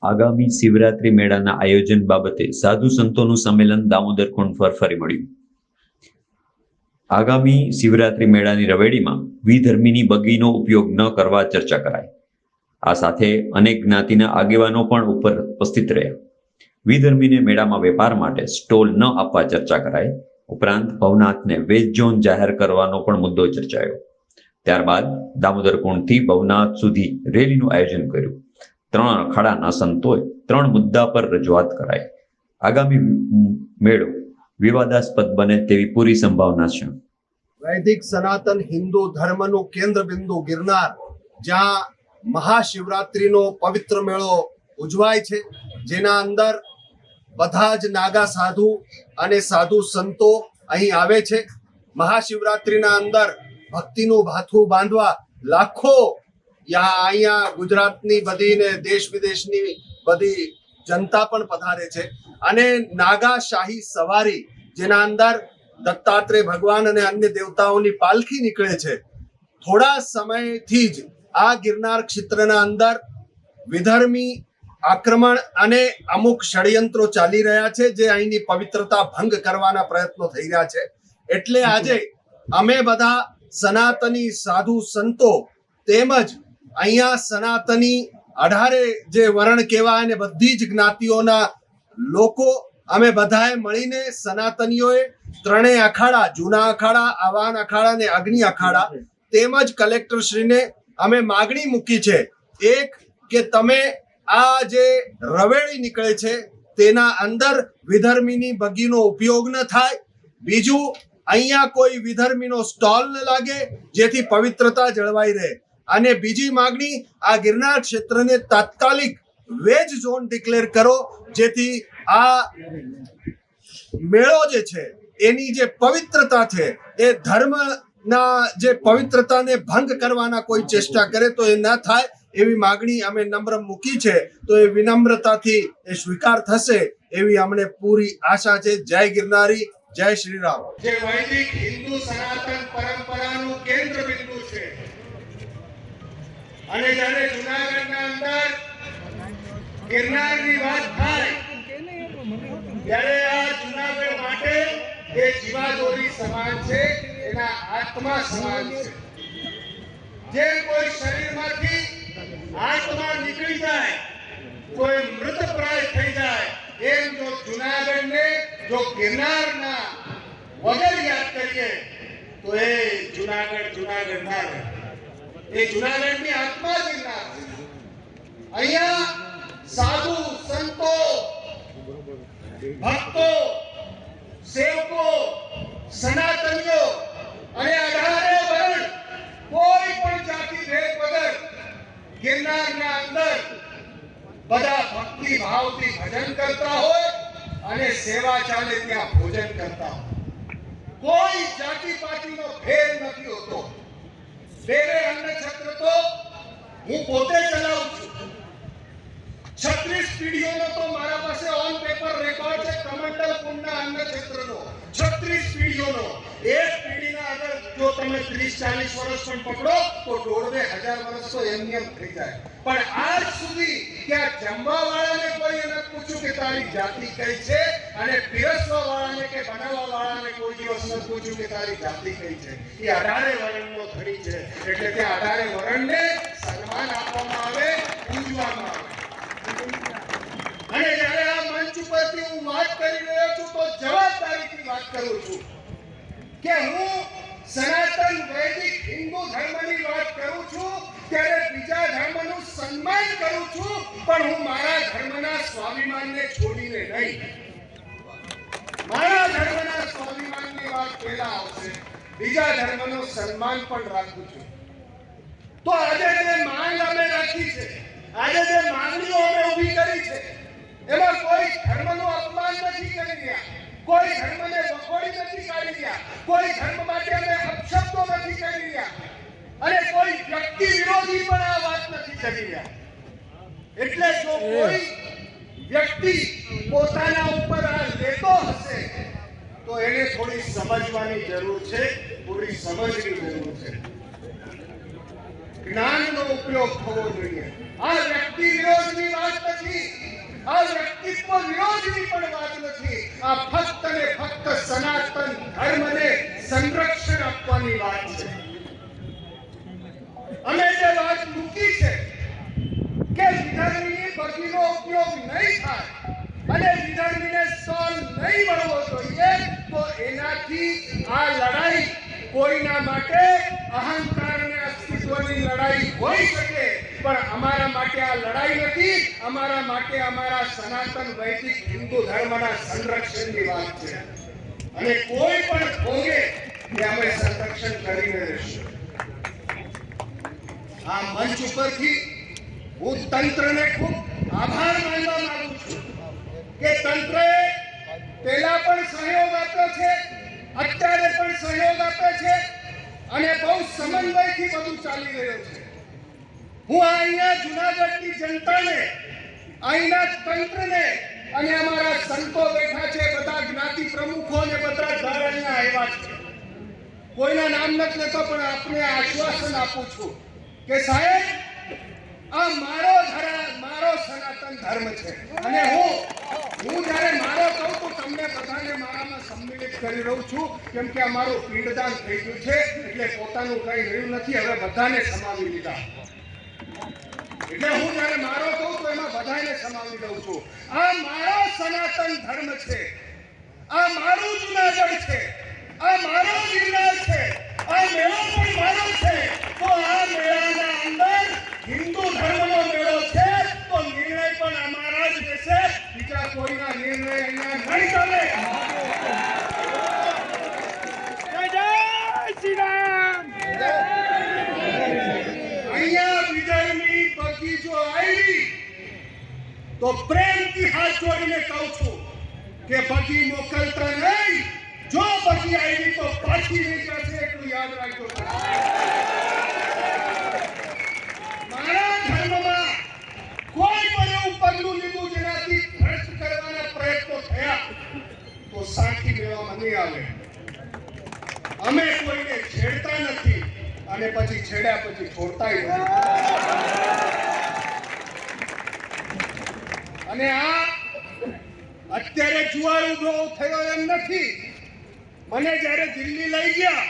આગામી શિવરાત્રી મેળાના આયોજન બાબતે સાધુ સંતોનું સંમેલન દામોદર કુંડ પર ફરી મળ્યું। આગામી શિવરાત્રી મેળાની રવેડીમાં વિધર્મીની બગીનો ઉપયોગ ન કરવા ચર્ચા કરાઈ। આ સાથે અનેક જ્ઞાતિના આગેવાનો પણ ઉપસ્થિત રહ્યા। વિધર્મીને મેળામાં વેપાર માટે સ્ટોલ ન આપવા ચર્ચા કરાઈ। ઉપરાંત ભવનાથને વેજ ઝોન જાહેર કરવાનો પણ મુદ્દો ચર્ચાયો। ત્યારબાદ દામોદર કુંડથી ભવનાથ સુધી રેલીનું આયોજન કર્યું। 3 અખાડાના સંતોએ 3 મુદ્દા પર રજૂઆત કરાઈ। આગામી મેળો વિવાદાસ્પદ બને તેવી પૂરી સંભાવના છે। વૈદિક સનાતન હિન્દુ ધર્મનું કેન્દ્ર બિંદુ ગિરનાર, જ્યાં મહાશિવરાત્રીનો પવિત્ર મેળો ઉજવાય છે, જેના અંદર બધા જ નાગા સાધુ અને સાધુ સંતો અહીં આવે છે। મહાશિવરાત્રીના અંદર ભક્તિનું ભાથું બાંધવા લાખો અહીંયા ગુજરાતની બધી ને દેશ વિદેશની બધી જનતા પણ પધારે છે। અને નાગા શાહી સવારી, જેના અંદર દત્તાત્રેય ભગવાન અને અન્ય દેવતાઓની પાલખી નીકળે છે। થોડા સમયથી જ આ ગિરનાર ક્ષેત્રના અંદર વિધર્મી આક્રમણ અને અમુક ષડયંત્રો ચાલી રહ્યા છે, જે અહીંની પવિત્રતા ભંગ કરવાના પ્રયત્નો થઈ રહ્યા છે। એટલે આજે અમે બધા સનાતની સાધુ સંતો તેમજ અહીંયા સનાતની 18 જે વર્ણ કહેવાય અને બધી જ જ્ઞાતિઓના લોકો અમે બધાએ મળીને સનાતનીઓએ 3 અખાડા, જૂના અખાડા, આવાન અખાડા અને અગ્નિ અખાડા તેમજ કલેક્ટર શ્રીને અમે માગણી મૂકી છે। એક કે તમે આ જે રવેડી નીકળે છે તેના અંદર વિધર્મીની બગીનો ઉપયોગ ન થાય। બીજું, અહીંયા કોઈ વિધર્મીનો સ્ટોલ ન લાગે, જેથી પવિત્રતા જળવાઈ રહે। અને બીજી માગણી, આ ગિરનાર ક્ષેત્રને તાત્કાલિક વેજ ઝોન ડિક્લેર કરો, જેથી આ મેળો જે છે એની જે પવિત્રતા છે એ ધર્મના જે પવિત્રતાને ભંગ કરવાના કોઈ ચેષ્ટા કરે તો એ ન થાય, એવી માગણી અમે નમ્ર મૂકી છે। તો એ વિનમ્રતાથી એ સ્વીકાર થશે એવી અમને પૂરી આશા છે। જય ગિરનારી, જય શ્રી રામ। જે વૈદિક હિન્દુ સનાતન પરંપરાનું કેન્દ્ર બિંદુ છે, અને જ્યારે જૂનાગઢના અંદર ગિરનારની વાત થાય ત્યારે આ જૂનાગઢ માટે એ જીવાદોરી સમાન છે, એના આત્મા સમાન છે। જે કોઈ શરીરમાંથી આત્મા નીકળી જાય, કોઈ મૃતપ્રાય થઈ જાય, એમ જો જૂનાગઢને જો ગિરનારના વગર યાદ કરીએ તો એ જૂનાગઢ ના રહે। એ જૂનાગઢની આત્મા ગિરનાર છે। અહીંયા સાધુ સંતો, ભક્તો, સેવકો, સનાતનીઓ અને 18 વર્ણ કોઈ પણ જાતિ ભેદ વગર ગિરનારના અંદર બધા ભક્તિ ભાવથી ભજન કરતા હોય અને સેવા ચાલે ત્યાં ભોજન કરતા હોય। કોઈ જાતિ પાતિનો ભેદ નથી હોતો। દેવે અન્ન છત્ર તો હું પોતે ચલાવું છું। 36 પેઢીઓનો તો મારા પાસે ઓન પેપર રેકોર્ડ છે કમંડલ કુંડના અન્ન ક્ષેત્રનો। 36 પેઢીઓનો। એક પેઢીના અગર જો તમે 30-40 વર્ષ પણ પકડો તો 1,500 વર્ષ તો એમ થઈ જાય। પણ આજ સુધી ત્યાં જમવા વાળાને કોઈ ન પૂછ્યું કે તારી જાતિ કઈ છે, અને પીરસવા વાળાને કે બનાવવા વાળાને કોઈ દિવસ ન પૂછ્યું કે તારી જાતિ કઈ છે। એ 18 વર્ણનો ધણી છે, એટલે કે 18 વર્ણને સન્માન આપવામાં આવે, પૂજવામાં આવે। અને જ્યારે આ મંચ ઉપરથી હું વાત કરી રહ્યો છું તો જવાબદારીથી વાત કરું છું કે હું સનાતન વૈદિક હિન્દુ ધર્મની વાત કરું છું, ત્યારે બીજા ધર્મનું સન્માન કરું છું, પણ હું મારા ધર્મના સ્વાભિમાનને છોડીને નહીં। મારા ધર્મના સ્વાભિમાનની વાત પહેલા આવશે, બીજા ધર્મનું સન્માન પણ રાખું છું। તો આજે જે માંગ અમે રાખી છે, આજે જે માંગણીઓ અમે ઊભી કરી છે, એમાં કોઈ ધર્મનું અપમાન નથી કરી રહ્યા, કોઈ ધર્મને વખોડી નથી કાઢી રહ્યા, કોઈ ધર્મ માટે અમે અપશબ્દો નથી કરી રહ્યા, અને કોઈ વ્યક્તિ વિરોધી પણ આ વાત નથી કરી રહ્યા। એટલે જો કોઈ વ્યક્તિ પોતાના ઉપર આ લેતો હશે તો એને થોડી સમજવાની જરૂર છે, થોડી સમજની જરૂર છે। જ્ઞાનનો ઉપયોગ થવો જોઈએ. આ વ્યક્તિ વિરોધની વાત નથી, આ વ્યક્તિત્વ વિરોધની પણ વાત નથી. આ ફક્ત ને ફક્ત સનાતન ધર્મને સંરક્ષણ આપવાની વાત છે. અમે જે વાત મૂકી છે કે વિધર્મીની બગીનો ઉપયોગ નહીં થાય અને વિધર્મીને સ્ટોલ નહીં મળવો જોઈએ, તો એનાથી આ લડાઈ કોઈના માટે અહંકાર અને અસ્તિત્વની લડાઈ હોઈ શકે, પણ અમારા માટે આ લડાઈ નથી. અમારા માટે અમારા સનાતન વૈદિક હિન્દુ ધર્મના સંરક્ષણની વાત છે અને કોઈ પણ ભોગે કે અમે સંરક્ષણ કરીને રહીશું. આ મંચ ઉપરથી હું તંત્રને ખૂબ આભાર માનવા માંગુ છું કે તંત્રએ પહેલા પણ સહયોગ આપ્યો છે, અત્યારે પણ સહયોગ આપે છે અને બહુ સમન્વયથી બધું ચાલી રહ્યું છે. હું અહીંયા જુનાગઢની જનતાને, અહીંના તંત્રને અને અમારા સંતો બેઠા છે, બધા જ્ઞાતિ પ્રમુખો અને બધા ધારાના આવ્યા છે, કોઈના નામ નથી લેતો, પણ આપને આશ્વાસન આપું છું કે સાહેબ, આ મારો સનાતન ધર્મ છે અને હું જ્યારે મારો કહું તો તમને બધાને મારામાં સંમિલિત કરી રહું છું, કેમ કે અમારું પિંડદાન થઈ ગયું છે એટલે પોતાનું કંઈ રહ્યું નથી, હવે બધાને સમાવી લીધા. એટલે હું જ્યારે મારો કહું તો એમાં બધાને સમાવી દઉં છું. આ મારો સનાતન ધર્મ છે, આ મારું જુનાગઢ છે, આ મારો ગિરનાર છે, આ મેળો પણ મારો છે. તો આ મેળાના અંદર હિન્દુ ધર્મનો મેળો છે તો નિર્ણય પણ અમારા જ રહેશે, બીજા કોઈના નિર્ણય અહીંયા નહીં ચાલે. અહીંયા વિધર્મી બગી જો આવી તો પ્રેમથી હાથ જોડીને કહું છું કે બગી મોકલતા નહીં. જો બગી આવી તો પાછી નહીં જશે, એટલું યાદ રાખજો. મારા ધર્મમાં કોઈ પણ એવું પગલું લીધું જેનાથી ભ્રષ્ટ કરવાના પ્રયત્નો થયા તો સાથી મેળવવામાં નહીં આવે. અમે કોઈને છેડતા નથી અને પછી છેડ્યા પછી છોડતાય નથી. અને આ અત્યારે જુવાળ ઉભો થયો એમ નથી. મને જ્યારે દિલ્હી લઈ ગયા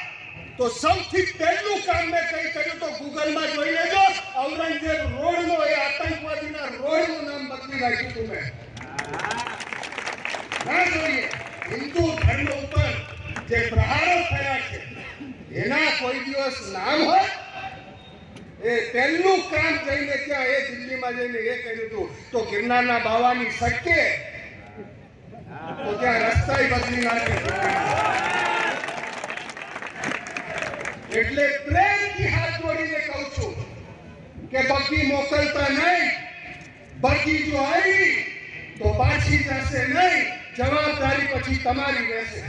તો સૌથી પહેલું કામ મેં કઈ કર્યું તો ગૂગલમાં જોઈ લેજો, ઔરંગઝેબ રોડનો, એ આતંકવાદીના રોડનું નામ બદલી નાખ્યું હતું મેં. ના જોઈએ, હિન્દુ ધર્મ ઉપર જે પ્રહારો થયા છે એના કોઈ દિવસ નામ હોય. એ પહેલું કામ જઈને ત્યાં એ દિલ્હીમાં જઈને એ કર્યું હતું તો ગિરનારના બાવાની સટકે તો ત્યાં રસ્તા બદલી નાખે. એટલે પ્રેમથી હાથ જોડીને કહું છું કે બગી મોકલતા નહીં. બગી જો આવી તો પાછી જશે નહીં, જવાબદારી પછી તમારી રહેશે.